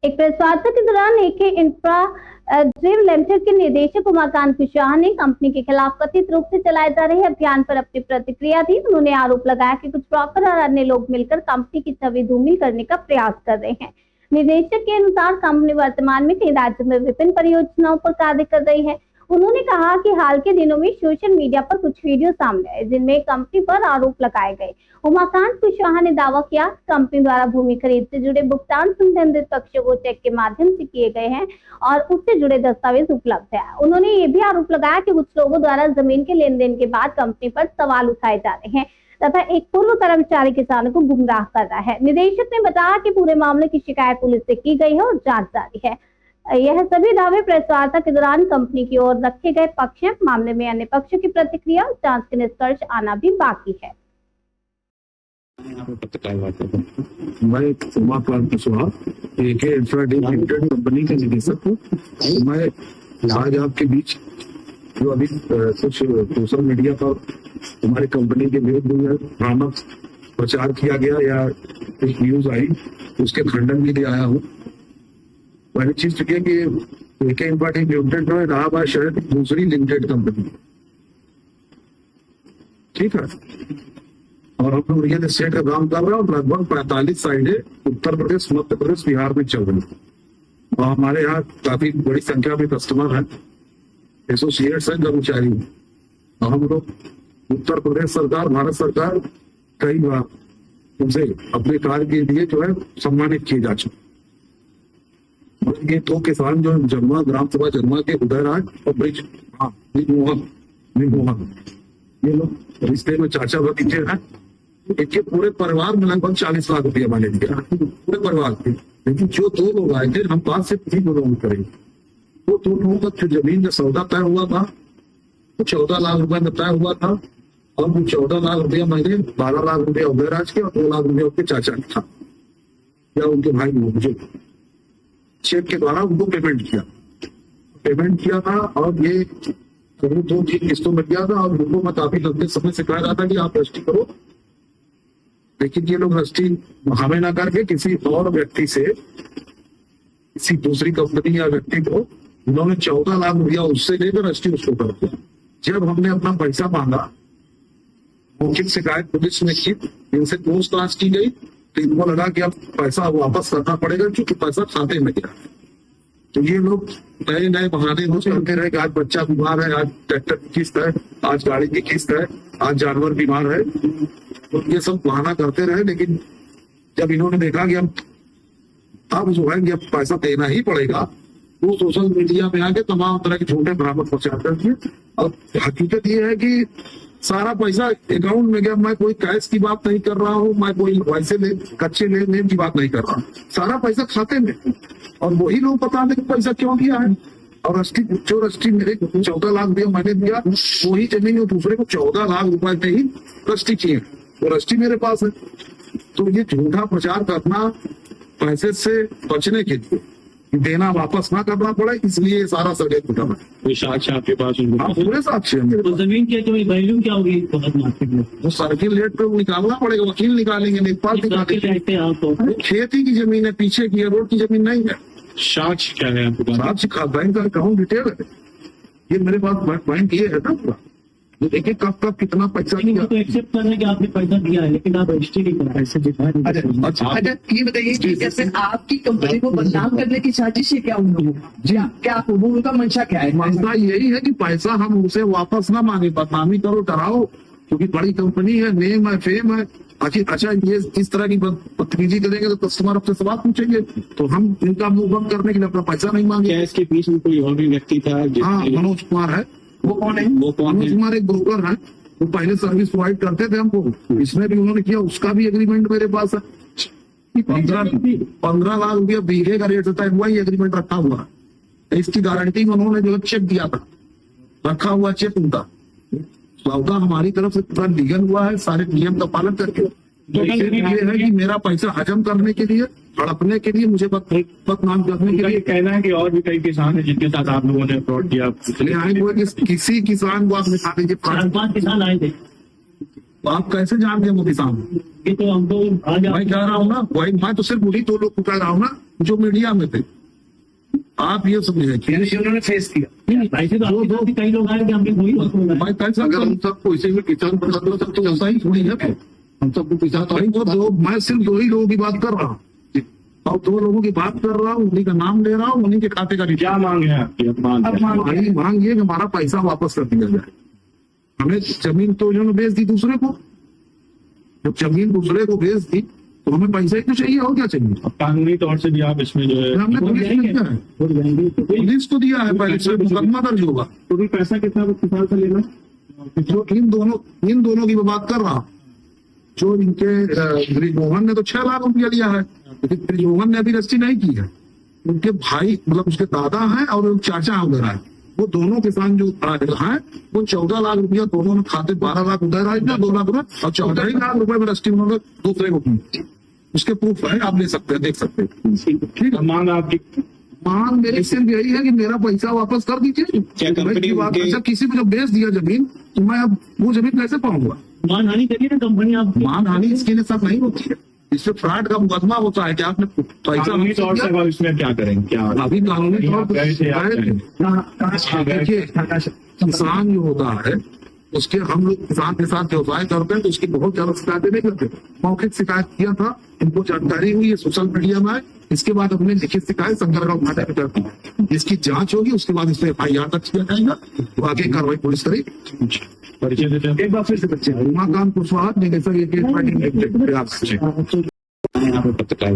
एक प्रेस वार्ता के दौरान एके इंफ्रा ड्रीम लिमिटेड के निदेशक उमाकांत कुशवाहा ने कंपनी के खिलाफ कथित रूप से चलाए जा रहे अभियान पर अपनी प्रतिक्रिया दी। उन्होंने आरोप लगाया कि कुछ ब्रोकर और अन्य लोग मिलकर कंपनी की छवि धूमिल करने का प्रयास कर रहे हैं। निदेशक के अनुसार कंपनी वर्तमान में कई राज्यों में विभिन्न परियोजनाओं पर कार्य कर रही है। उन्होंने कहा कि हाल के दिनों में सोशल मीडिया पर कुछ वीडियो सामने आए जिनमें कंपनी पर आरोप लगाए गए। उमाकांत कुशवाहा ने दावा किया कंपनी द्वारा भूमि खरीद से जुड़े भुगतान संबंधित पक्षों को चेक के माध्यम से किए गए हैं और उससे जुड़े दस्तावेज उपलब्ध है। उन्होंने ये भी आरोप लगाया कि कुछ लोगों द्वारा जमीन के लेन देन के बाद कंपनी पर सवाल उठाए जा रहे हैं तथा एक पूर्व कर्मचारी किसानों को गुमराह कर रहा है। निदेशक ने बताया कि पूरे मामले की शिकायत पुलिस से की गई है और जांच जारी है। यह सभी दावे प्रेस वार्ता के दौरान कंपनी की ओर रखे गए पक्ष हैं। मामले में अन्य पक्षों की प्रतिक्रिया जांच के निष्कर्ष आना भी बाकी है। मैं उमाकांत कुशवाहा एके इंफ्रा ड्रीम लिमिटेड कंपनी का निदेशक हूँ। मैं आज आपके बीच जो अभी कुछ सोशल मीडिया पर हमारी कंपनी के विरुद्ध भ्रामक प्रचार किया गया या एक न्यूज आई उसके खंडन के लिए आया हूँ। पहली चीज तो कि एके इंफ्रा ड्रीम लिमिटेड जो है इलाहाबाद शहर की दूसरी लिमिटेड कंपनी, ठीक है, और हम लोग रियल एस्टेट का काम कर रहे हैं और लगभग 45 साइडें उत्तर प्रदेश, मध्य प्रदेश, बिहार में चल रही है। और हमारे यहाँ काफी बड़ी संख्या में कस्टमर हैं, एसोसिएट्स हैं, कर्मचारी हैं। और हम लोग उत्तर प्रदेश सरकार, भारत सरकार कई बार उनसे अपने कार्य के लिए जो है सम्मानित किए जा चुके। और ये दो किसान जो जन्मा, ग्राम सभा जन्मा के उदयराज और ब्रिज मोहन, ये लोग रिश्ते में चाचा भतीजे हैं। इनके पूरे परिवार में लगभग 40 लाख रुपया मैंने दिया, पूरे परिवार के। लेकिन जो दो लोग आए थे, हम 5 से 3 लोगों करेंगे, वो 2 लोगों का जमीन का सौदा तय हुआ था, वो 14 लाख रुपए में तय हुआ था। और वो 14 लाख रुपया मैंने 12 लाख रुपया उदयराज के और 2 लाख रुपया उनके चाचा का था या उनके भाई ने मुझे चेक के द्वारा उनको पेमेंट किया था। और ये 2-3 किस्तों में किया था। और उनको मैं काफी लंबे समय से कह रहा था कि आप रजिस्ट्री करो, लेकिन ये लोग रजिस्ट्री हमें ना करके किसी और व्यक्ति से, किसी दूसरी कंपनी या व्यक्ति को उन्होंने 14 लाख रुपया उससे लेकर रजिस्ट्री उसको कर दिया। जब हमने अपना पैसा मांगा, मौखिक शिकायत पुलिस में की, इनसे पूछताछ की गई, तो इनको लगा कि अब पैसा वापस करना पड़ेगा क्योंकि पैसा खाते में गया। तो ये लोग नए बहाने रोज करते रहे कि आज बच्चा बीमार है, आज ट्रैक्टर की किस्त है, आज गाड़ी की किस्त है, आज जानवर बीमार है, तो ये सब बहाना करते रहे। लेकिन जब इन्होंने देखा कि अब जो है अब पैसा देना ही पड़ेगा, तो सोशल मीडिया में आके तमाम तरह के झूठे भ्रामक प्रचार कर दिए। और हकीकत ये है कि सारा पैसा अकाउंट में गया। मैं कोई कैश की बात नहीं कर रहा हूँ, मैं कोई वैसे कच्चे लेन देन की बात नहीं कर रहा हूँ, सारा पैसा खाते में। और वही लोग पता नहीं पैसा क्यों दिया है। और रजिस्ट्री मेरे 14 लाख रुपया मैंने दिया, वही जमीन दूसरे को 14 लाख रुपए में ही रजिस्ट्री किए, वो रजिस्ट्री मेरे पास है। तो ये झूठा प्रचार करना पैसे से बचने के लिए, देना वापस ना करना पड़े, इसलिए सारा षड्यंत्र कर रहा है। कोई साक्ष्य आपके पास? पूरे साक्ष्य है। तो जमीन की तो वैल्यू क्या होगी मार्केट में? वो सर्किल रेट पे निकालना पड़ेगा, वकील निकालेंगे, लेखपाल निकालेंगे। खेती की जमीन है, पीछे की है, रोड की जमीन नहीं है। साक्ष्य क्या है आपके पास? साक्ष्य बैंक का अकाउंट डिटेल है, ये मेरे पास बैंक ये है ना पूरा, देखिए कब कितना पैसा दिया। तो एक्सेप्ट कर रहे हैं कि आपने पैसा दिया है, लेकिन आप रजिस्ट्री नहीं करा। अच्छा, ये बताइए कि जैसे आपकी कंपनी को बदनाम करने की साजिश है क्या उन लोगों का? जी क्या उनका मंशा क्या है? मंशा यही है कि पैसा हम उनसे वापस ना मांगे, बदनामी करो, डराओ, क्योंकि बड़ी कंपनी है, नेम है, फेम है। अच्छा ये इस तरह की बदतमीजी करेंगे तो कस्टमर आपसे सवाल पूछेंगे, तो हम इनका मुंह बंद करने के लिए अपना पैसा नहीं मांगे। क्या इसके बीच में कोई और भी व्यक्ति था? हाँ, मनोज कुमार है। वो कौन है? मनोज कुमार एक ब्रोकर है, वो पहले सर्विस प्रोवाइड करते थे हमको, इसमें भी उन्होंने किया, उसका भी एग्रीमेंट मेरे पास है। 15 लाख रुपया बीघे का रेट तय हुआ, ही एग्रीमेंट रखा हुआ है। इसकी गारंटी में उन्होंने जो चेक दिया था, रखा हुआ चेक उनका, सौदा हमारी तरफ से पूरा लीगल हुआ है, सारे नियम का पालन करके। तो ये है कि मेरा पैसा हजम करने के लिए, हड़पने के लिए, मुझे बदनाम करने के लिए। कहना है कि और भी कई किसान हैं जिनके साथ आप लोगों ने फ्रॉड किया। इसलिए आए हुए किसी किसान को आप निकाल दीजिए, 5 किसान आए थे। तो आप कैसे जान गए मोदी साहब? ये तो हम तो आज मैं कह रहा हूँ ना, वही मैं तो सिर्फ उन्हीं 2 लोग को कह रहा हूँ ना जो मीडिया में थे। आप ये समझे कि यानी उन्होंने फेस किया। ऐसे तो आपके साथ भी कई लोग आए कि हमने वही बात बोला है। मैं कैसे अगर हम सबको इसे भी किसान पर सब तो ऐसा ही थोड़ी है फिर। हम सबको किसान तो नहीं, वो दो, मैं सिर्फ 2 ही लोगों की बात कर रहा हूँ और 2 लोगों की बात कर रहा हूँ, उन्हीं का नाम ले रहा हूँ, उन्हीं के खाते का क्या मांग है आपकी? अब मांग अब क्या है? हमारी मांग ये कि हमारा पैसा वापस कर दिया जाए। हमें जमीन तो इन्होंने बेच दी दूसरे को, जब जमीन दूसरे को बेच दी तो हमें पैसा ही तो चाहिए, और क्या चाहिए? अब कानूनी तौर से भी आप इसमें जो है हमने पुलिस को दिया है, पुलिस को दिया है, पहले से मुकदमा दर्ज होगा। तो भी पैसा कितना किसान से लेना? जो इन दोनों की मैं बात कर रहा हूँ, जो इनके ब्रिजमोहन ने तो 6 लाख रुपया लिया है, लेकिन ब्रिजमोहन ने अभी रजिस्ट्री नहीं की है। उनके भाई मतलब उसके दादा हैं और चाचा वगैरह है, वो दोनों किसान जो हैं वो 14 लाख रुपया दोनों ने खाते, 12 लाख उधर आए, 2 लाख उधर, और 14 लाख रुपए में रजिस्ट्री उन्होंने दूसरे को की। उसके प्रूफ है, आप ले सकते हैं, देख सकते हैं। ठीक है, मांग आपकी मांग मेरी सिर्फ यही है कि मेरा पैसा वापस कर दीजिए। क्या कंपनी उनके- अच्छा, किसी को जब बेच दिया जमीन तो मैं अब वो जमीन कैसे पाऊंगा? मानहानि करिए ना कंपनी आपकी। मानहानि इसके लिए साथ नहीं होती है, इससे फ्रॉड का मुकदमा होता है कि आपने पैसा कानूनी तौर से अब इसमें क्या करेंगे? क्या अभी कानूनी तौर पर गए थे आप गए? देखिए, किसान जो होता है उसके, हम लोग किसान के साथ व्यवसाय करते हैं तो उसकी बहुत ज्यादा शिकायतें नहीं करते। मौखिक शिकायत किया था, इनको जानकारी हुई, ये सोशल मीडिया में आए, इसके बाद हमने लिखित शिकायत शंकरगांव थाने में कर दी। इसकी जांच होगी, उसके बाद इस पर FIR दर्ज किया जाएगा, तो आगे कार्रवाई पुलिस करेगी। परिचय देते हैं एक बार फिर से बच्चे उमाकांत कुशवाहा, निदेशक AK फाइटिंग एक्ट प्रयास। यहाँ पे पत्रकार